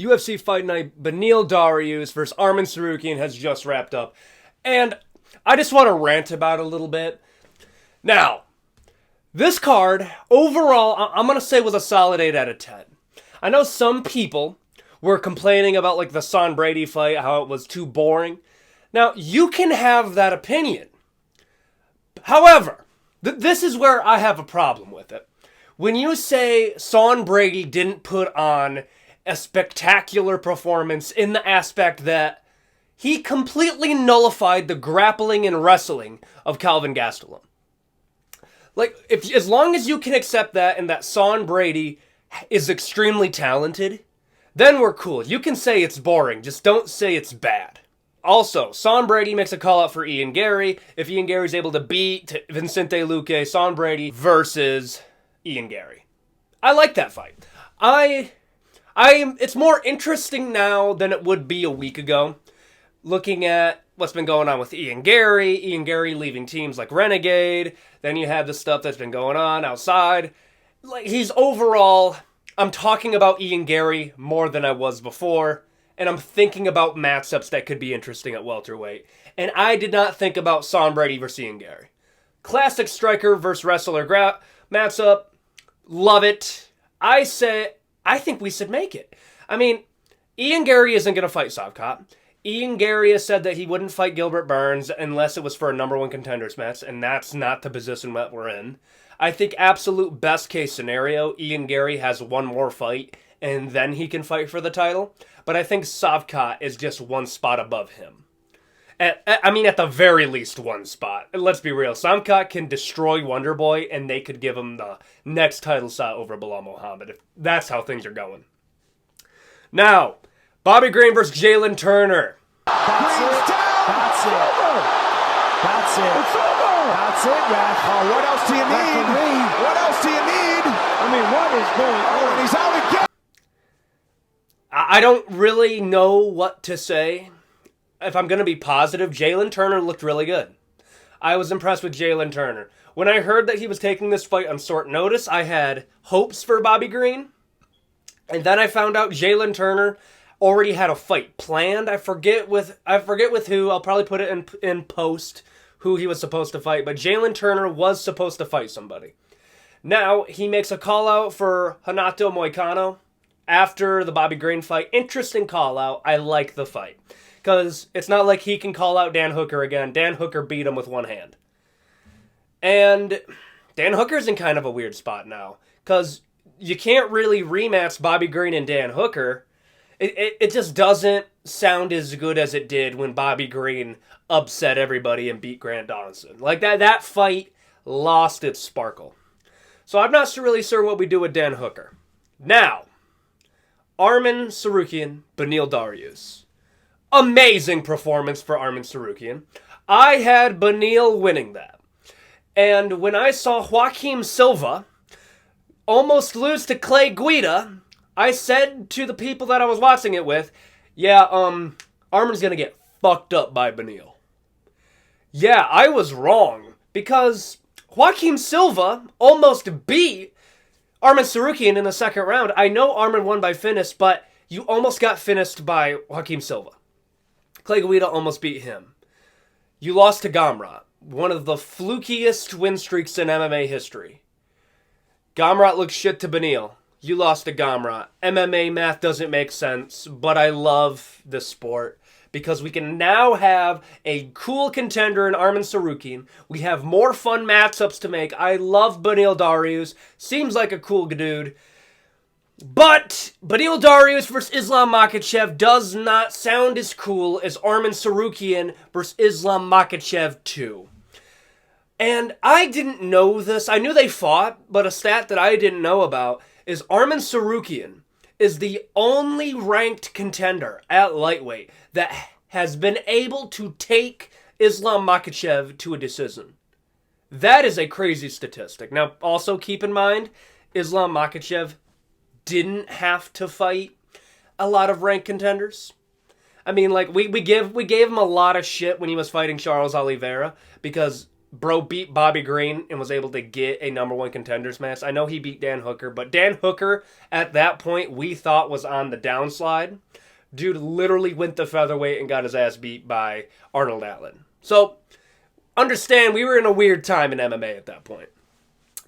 UFC Fight Night, Dariush versus Arman Tsarukyan has just wrapped up. And I just want to rant about it a little bit. Now, this card, overall, I'm going to say was a solid 8 out of 10. I know some people were complaining about like the Son Brady fight, how it was too boring. Now, you can have that opinion. However, this is where I have a problem with it. When you say Son Brady didn't put on a spectacular performance in the aspect that he completely nullified the grappling and wrestling of Kelvin Gastelum. Like, as long as you can accept that and that Son Brady is extremely talented, then we're cool. You can say it's boring, just don't say it's bad. Also, Son Brady makes a call out for Ian Gary. If Ian Gary's able to beat Vicente Luque, Son Brady versus Ian Gary. I like that fight. It's more interesting now than it would be a week ago. Looking at what's been going on with Ian Gary leaving teams like Renegade, then you have the stuff that's been going on outside. Like, he's overall, I'm talking about Ian Gary more than I was before, and I'm thinking about matchups that could be interesting at welterweight. And I did not think about Son Brady versus Ian Gary. Classic striker versus wrestler matchup, love it. I think we should make it. I mean, Ian Gary isn't going to fight Savkat. Ian Gary has said that he wouldn't fight Gilbert Burns unless it was for a number one contenders match, and that's not the position that we're in. I think absolute best case scenario, Ian Gary has one more fight, and then he can fight for the title. But I think Savkat is just one spot above him. At the very least one spot. Let's be real. Savkat can destroy Wonderboy, and they could give him the next title shot over Bilal Muhammad, if that's how things are going. Now, Bobby Green versus Jalen Turner. That's it. That's it. That's it. It's over. That's it, Ref. Oh, what else do you need? What else do you need? I mean, what is going on? He's out again. I don't really know what to say. If I'm going to be positive, Jalen Turner looked really good. I was impressed with Jalen Turner. When I heard that he was taking this fight on short notice, I had hopes for Bobby Green. And then I found out Jalen Turner already had a fight planned. I forget with who. I'll probably put it in post who he was supposed to fight. But Jalen Turner was supposed to fight somebody. Now, he makes a call out for Renato Moicano after the Bobby Green fight. Interesting call out. I like the fight. Because it's not like he can call out Dan Hooker again. Dan Hooker beat him with one hand. And Dan Hooker's in kind of a weird spot now. Because you can't really rematch Bobby Green and Dan Hooker. It just doesn't sound as good as it did when Bobby Green upset everybody and beat Grant Donaldson. Like, that fight lost its sparkle. So I'm not really sure what we do with Dan Hooker. Now, Arman Tsarukyan, Dariush. Amazing performance for Arman Tsarukyan. I had Beneil winning that. And when I saw Joaquim Silva almost lose to Clay Guida, I said to the people that I was watching it with, yeah, Arman's going to get fucked up by Beneil. Yeah, I was wrong. Because Joaquim Silva almost beat Arman Tsarukyan in the second round. I know Arman won by finish, but you almost got finished by Joaquim Silva. Clay Guida almost beat him. You lost to Gamrot, one of the flukiest win streaks in MMA history. Gamrot looks shit to Beneil. You lost to Gamrot. MMA math doesn't make sense, but I love this sport because we can now have a cool contender in Arman Tsarukyan. We have more fun matchups to make. I love Beneil Dariush. Seems like a cool dude. But Beneil Dariush versus Islam Makhachev does not sound as cool as Arman Tsarukyan versus Islam Makhachev 2. And I didn't know this. I knew they fought, but a stat that I didn't know about is Arman Tsarukyan is the only ranked contender at lightweight that has been able to take Islam Makhachev to a decision. That is a crazy statistic. Now, also keep in mind, Islam Makhachev didn't have to fight a lot of ranked contenders. I mean, like, we gave him a lot of shit when he was fighting Charles Oliveira because bro beat Bobby Green and was able to get a number one contenders match. I know he beat Dan Hooker, but Dan Hooker at that point we thought was on the downslide. Dude literally went to featherweight and got his ass beat by Arnold Allen. So, understand, we were in a weird time in MMA at that point.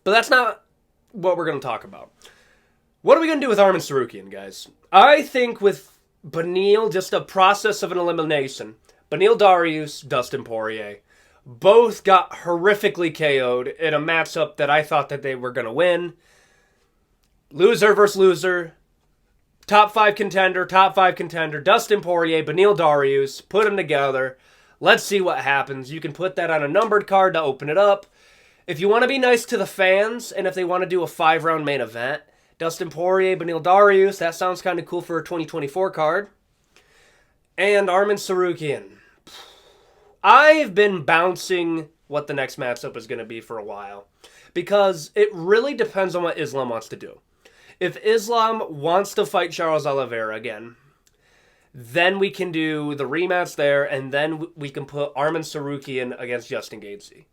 But that's not what we're going to talk about. What are we going to do with Arman Tsarukyan, guys? I think with Beneil, just a process of an elimination. Beneil Dariush, Dustin Poirier. Both got horrifically KO'd in a matchup that I thought that they were going to win. Loser versus loser. Top 5 contender. Dustin Poirier, Beneil Dariush. Put them together. Let's see what happens. You can put that on a numbered card to open it up. If you want to be nice to the fans, and if they want to do a 5-round main event, Dustin Poirier, Beneil Dariush, that sounds kind of cool for a 2024 card. And Arman Tsarukyan. I've been bouncing what the next matchup is going to be for a while, because it really depends on what Islam wants to do. If Islam wants to fight Charles Oliveira again, then we can do the rematch there, and then we can put Arman Tsarukyan against Justin Gaethje.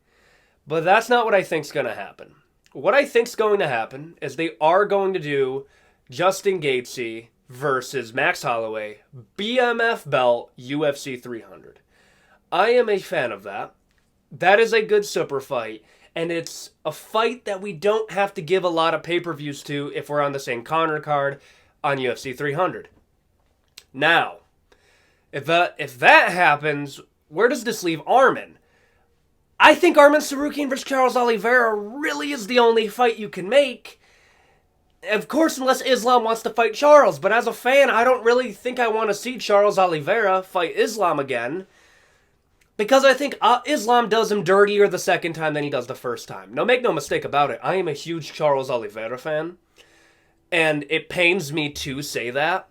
But that's not what I think's going to happen. What I think's going to happen is they are going to do Justin Gaethje versus Max Holloway, BMF belt, UFC 300. I am a fan of that. That is a good super fight. And it's a fight that we don't have to give a lot of pay-per-views to if we're on the same Conor card on UFC 300. Now, if that happens, where does this leave Arman? I think Arman Tsarukyan versus Charles Oliveira really is the only fight you can make. Of course, unless Islam wants to fight Charles. But as a fan, I don't really think I want to see Charles Oliveira fight Islam again. Because I think Islam does him dirtier the second time than he does the first time. Now, make no mistake about it. I am a huge Charles Oliveira fan. And it pains me to say that.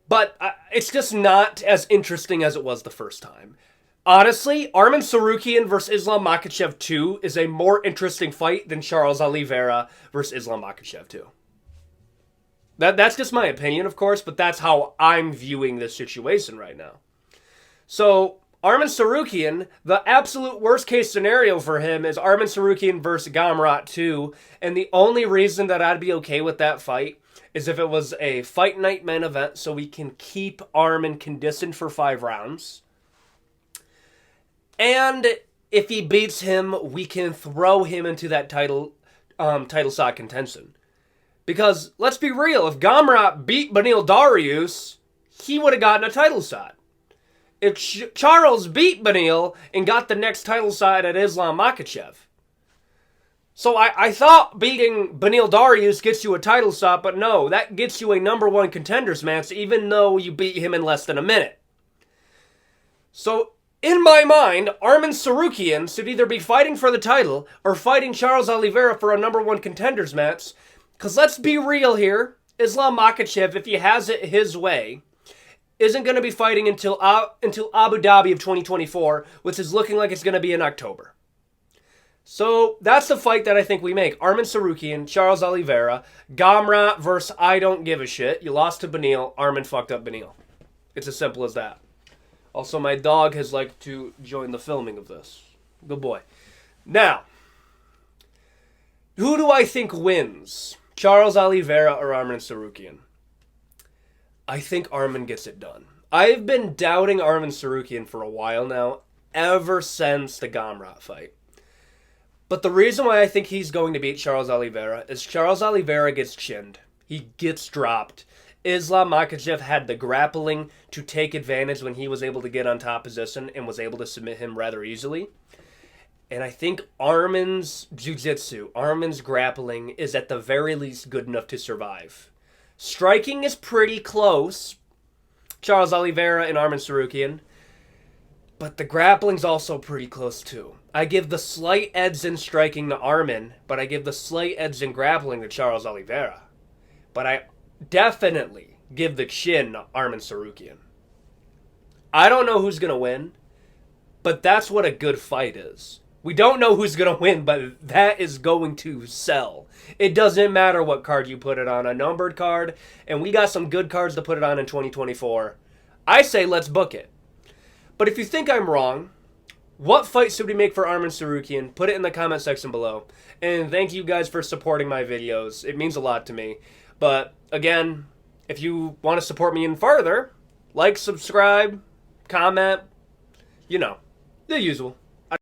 But it's just not as interesting as it was the first time. Honestly, Arman Tsarukyan versus Islam Makhachev 2 is a more interesting fight than Charles Oliveira versus Islam Makhachev 2. That's just my opinion, of course, but that's how I'm viewing this situation right now. So, Arman Tsarukyan, the absolute worst case scenario for him is Arman Tsarukyan versus Gamrot 2, and the only reason that I'd be okay with that fight is if it was a fight night main event so we can keep Arman conditioned for 5 rounds. And if he beats him, we can throw him into that title shot contention. Because, let's be real, if Gamrot beat Beneil Dariush, he would have gotten a title shot. If Charles beat Beneil and got the next title shot at Islam Makhachev. So I thought beating Beneil Dariush gets you a title shot, but no, that gets you a number one contenders match, even though you beat him in less than a minute. So, in my mind, Arman Tsarukyan should either be fighting for the title or fighting Charles Oliveira for a number one contenders match. Because let's be real here, Islam Makhachev, if he has it his way, isn't going to be fighting until Abu Dhabi of 2024, which is looking like it's going to be in October. So that's the fight that I think we make. Arman Tsarukyan, Charles Oliveira, Gamrot versus I don't give a shit. You lost to Beneil, Arman fucked up Beneil. It's as simple as that. Also, my dog has liked to join the filming of this. Good boy. Now, who do I think wins? Charles Oliveira or Arman Tsarukyan? I think Arman gets it done. I've been doubting Arman Tsarukyan for a while now, ever since the Gamrot fight. But the reason why I think he's going to beat Charles Oliveira is Charles Oliveira gets chinned. He gets dropped. Islam Makhachev had the grappling to take advantage when he was able to get on top position and was able to submit him rather easily. And I think Arman's jiu-jitsu, Arman's grappling is at the very least good enough to survive. Striking is pretty close. Charles Oliveira and Arman Tsarukyan. But the grappling's also pretty close too. I give the slight edge in striking to Arman, but I give the slight edge in grappling to Charles Oliveira. But I definitely give the chin to Arman Tsarukyan. I don't know who's going to win, but that's what a good fight is. We don't know who's going to win, but that is going to sell. It doesn't matter what card you put it on, a numbered card, and we got some good cards to put it on in 2024. I say let's book it. But if you think I'm wrong, What fight should we make for Arman Tsarukyan? Put it in the comment section below. And thank you guys for supporting my videos. It means a lot to me. But, again, if you want to support me even further, like, subscribe, comment, you know, the usual.